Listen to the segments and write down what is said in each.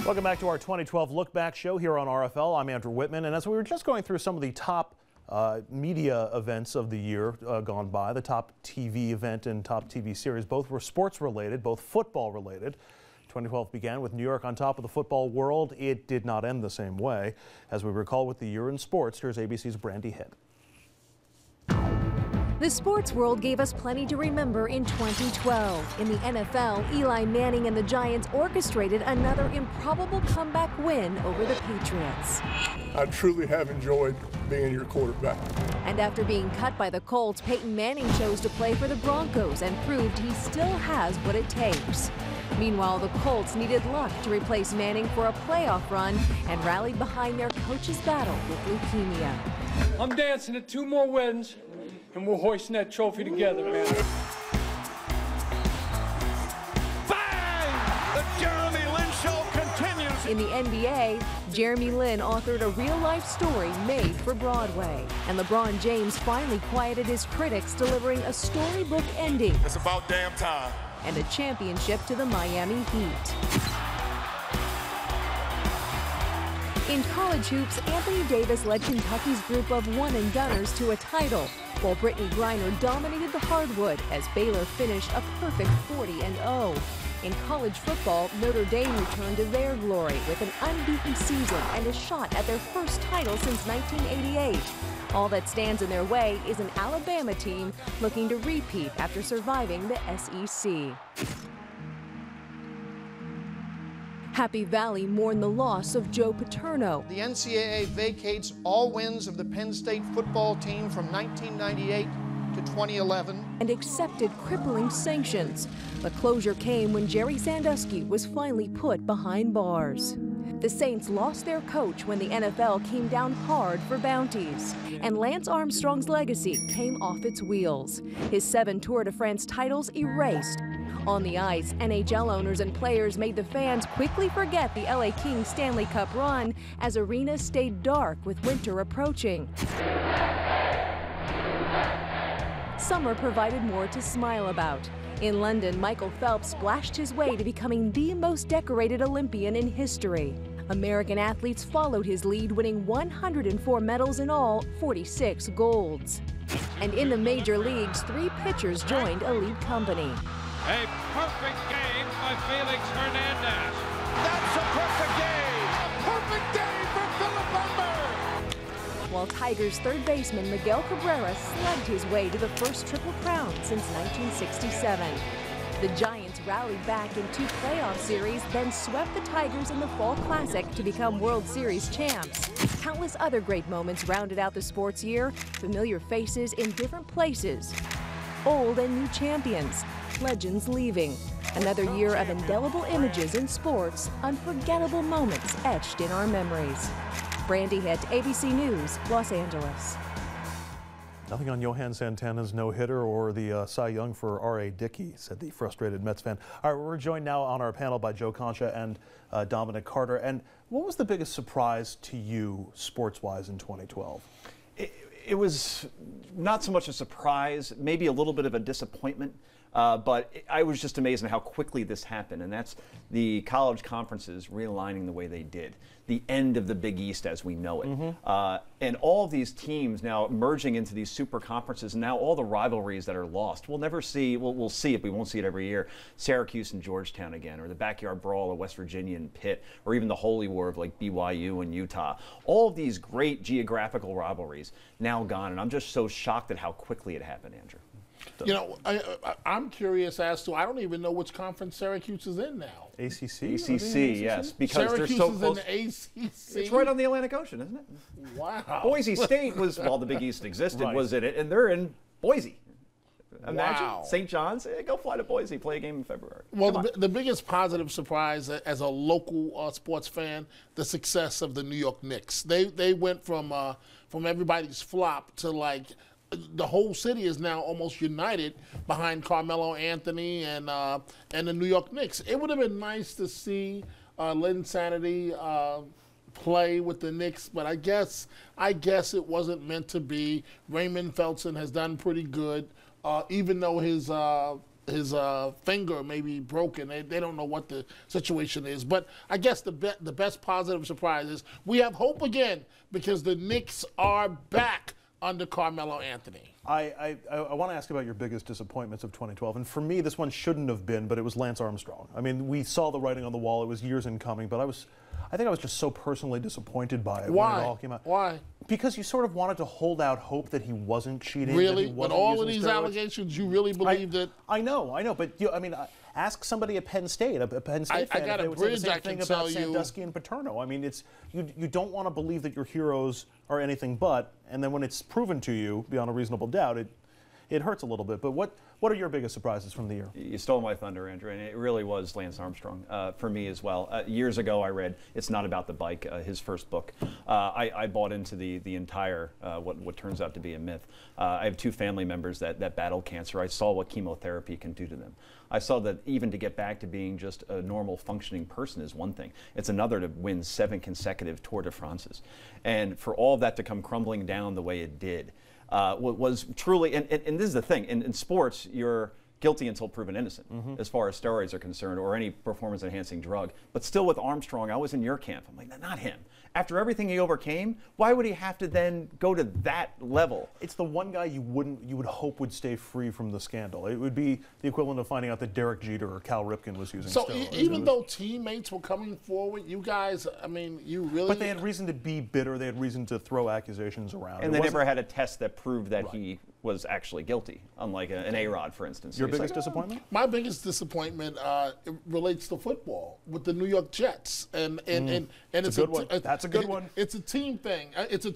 Welcome back to our 2012 Look Back show here on RFL. I'm Andrew Whitman, and as we were just going through some of the top media events of the year gone by, the top TV event and top TV series, both were sports related, both football related. 2012 began with New York on top of the football world. It did not end the same way. As we recall with the year in sports, here's ABC's Brandy Hitt. The sports world gave us plenty to remember in 2012. In the NFL, Eli Manning and the Giants orchestrated another improbable comeback win over the Patriots. I truly have enjoyed being your quarterback. And after being cut by the Colts, Peyton Manning chose to play for the Broncos and proved he still has what it takes. Meanwhile, the Colts needed luck to replace Manning for a playoff run and rallied behind their coach's battle with leukemia. I'm dancing at 2 more wins, and we're hoisting that trophy together, man. Bang! The Jeremy Lin Show continues. In the NBA, Jeremy Lin authored a real-life story made for Broadway. And LeBron James finally quieted his critics, delivering a storybook ending. It's about damn time. And a championship to the Miami Heat. In college hoops, Anthony Davis led Kentucky's group of one-and-doneers to a title, while Brittany Griner dominated the hardwood as Baylor finished a perfect 40-0. In college football, Notre Dame returned to their glory with an unbeaten season and a shot at their first title since 1988. All that stands in their way is an Alabama team looking to repeat after surviving the SEC. Happy Valley mourned the loss of Joe Paterno. The NCAA vacates all wins of the Penn State football team from 1998 to 2011. And accepted crippling sanctions. The closure came when Jerry Sandusky was finally put behind bars. The Saints lost their coach when the NFL came down hard for bounties. And Lance Armstrong's legacy came off its wheels. His 7 Tour de France titles erased. On the ice, NHL owners and players made the fans quickly forget the LA Kings Stanley Cup run as arenas stayed dark with winter approaching. Summer provided more to smile about. In London, Michael Phelps splashed his way to becoming the most decorated Olympian in history. American athletes followed his lead, winning 104 medals in all, 46 golds. And in the major leagues, 3 pitchers joined a lead company. A perfect game by Felix Hernandez. That's a perfect game. Perfect day for Philip Lumber. While Tigers' third baseman Miguel Cabrera slugged his way to the first Triple Crown since 1967. The Giants rallied back in 2 playoff series, then swept the Tigers in the Fall Classic to become World Series champs. Countless other great moments rounded out the sports year, familiar faces in different places. Old and new champions, legends leaving. Another year of indelible images in sports, unforgettable moments etched in our memories. Brandy Hitt, ABC News, Los Angeles. Nothing on Johan Santana's no-hitter or the Cy Young for R.A. Dickey, said the frustrated Mets fan. All right, we're joined now on our panel by Joe Concha and Dominic Carter. And what was the biggest surprise to you, sports-wise, in 2012? It was not so much a surprise, maybe a little bit of a disappointment, but I was just amazed at how quickly this happened, and that's the college conferences realigning the way they did. The end of the Big East as we know it. And all of these teams now merging into these super conferences, and now all the rivalries that are lost. We'll never see, we'll see it, we won't see it every year, Syracuse and Georgetown again, or the backyard brawl of West Virginia and Pitt, or even the holy war of like BYU and Utah. All of these great geographical rivalries now gone, and I'm just so shocked at how quickly it happened, Andrew. You know, I'm curious as to, I don't even know which conference Syracuse is in now. ACC? ACC, yes, because Syracuse they're so is close. in the ACC? It's right on the Atlantic Ocean, isn't it? Wow. Boise State was, while the Big East existed, Right. was in it, and they're in Boise. Imagine Wow. St. John's, go fly to Boise, play a game in February. Well, the biggest positive surprise as a local sports fan, the success of the New York Knicks. They went from everybody's flop to like the whole city is now almost united behind Carmelo Anthony and the New York Knicks. It would have been nice to see Linsanity play with the Knicks, but I guess it wasn't meant to be. Raymond Felton has done pretty good, even though his finger may be broken. They don't know what the situation is. But I guess the best positive surprise is we have hope again because the Knicks are back under Carmelo Anthony. I want to ask about your biggest disappointments of 2012, and for me, this one shouldn't have been, but it was Lance Armstrong. I mean, we saw the writing on the wall; it was years in coming. But I think I was just so personally disappointed by it when it all came out. Why? Because you sort of wanted to hold out hope that he wasn't cheating. Really? That he wasn't But all of using these steroids. allegations, you really believe that? I know. But I mean, ask somebody at Penn State, a Penn State fan, I got if they a would say the bridge same I thing can about tell you. Sandusky and Paterno. I mean, you don't want to believe that your heroes are anything but, and then when it's proven to you beyond a reasonable doubt, it hurts a little bit. But what are your biggest surprises from the year? You stole my thunder, Andrew, and it really was Lance Armstrong for me as well. Years ago, I read It's Not About the Bike, his first book. I bought into the entire, what turns out to be a myth. I have two family members that battle cancer. I saw what chemotherapy can do to them. I saw that even to get back to being just a normal functioning person is one thing. It's another to win 7 consecutive Tour de France's. And for all of that to come crumbling down the way it did, was truly, and this is the thing, in sports, you're guilty until proven innocent as far as steroids are concerned or any performance-enhancing drug. But still with Armstrong, I was in your camp. I'm like, not him. After everything he overcame, why would he have to then go to that level? It's the one guy you would hope would stay free from the scandal. It would be the equivalent of finding out that Derek Jeter or Cal Ripken was using steroids. Even though teammates were coming forward, you guys, I mean, you really... But they had reason to be bitter. They had reason to throw accusations around. And they never had a test that proved that he was actually guilty, unlike an A-Rod, for instance. Your biggest disappointment? My biggest disappointment relates to football with the New York Jets, and it's a good one. That's a good one. It's a team thing. It's a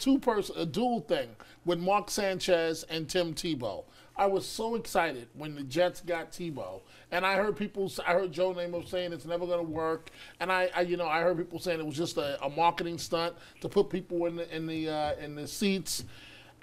dual thing with Mark Sanchez and Tim Tebow. I was so excited when the Jets got Tebow, and I heard Joe Namath saying it's never going to work, and I heard people saying it was just a marketing stunt to put people in the seats.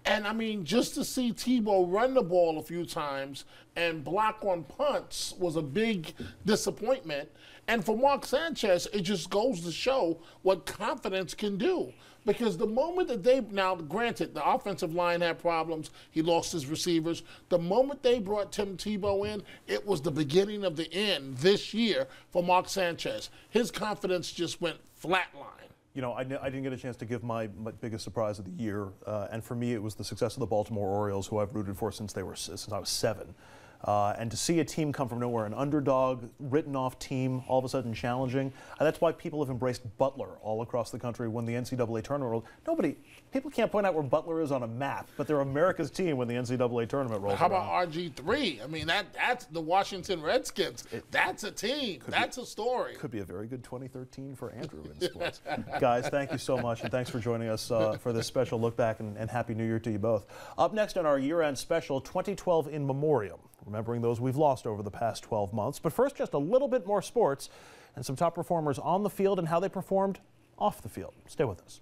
And, I mean, just to see Tebow run the ball a few times and block on punts was a big disappointment. And for Mark Sanchez, it just goes to show what confidence can do. Because the moment that now granted, the offensive line had problems. He lost his receivers. The moment they brought Tim Tebow in, it was the beginning of the end this year for Mark Sanchez. His confidence just went flatline. You know, I didn't get a chance to give my biggest surprise of the year, and for me, it was the success of the Baltimore Orioles, who I've rooted for since I was 7. And to see a team come from nowhere, an underdog, written-off team, all of a sudden challenging. That's why people have embraced Butler all across the country when the NCAA tournament rolled. People can't point out where Butler is on a map, but they're America's team when the NCAA tournament rolls How around. about RG3? I mean, that's the Washington Redskins. That's a team. That's a story. Could be a very good 2013 for Andrew in sports. Guys, thank you so much, and thanks for joining us for this special look back, and Happy New Year to you both. Up next on our year-end special, 2012 in Memoriam, remembering those we've lost over the past 12 months. But first, just a little bit more sports and some top performers on the field and how they performed off the field. Stay with us.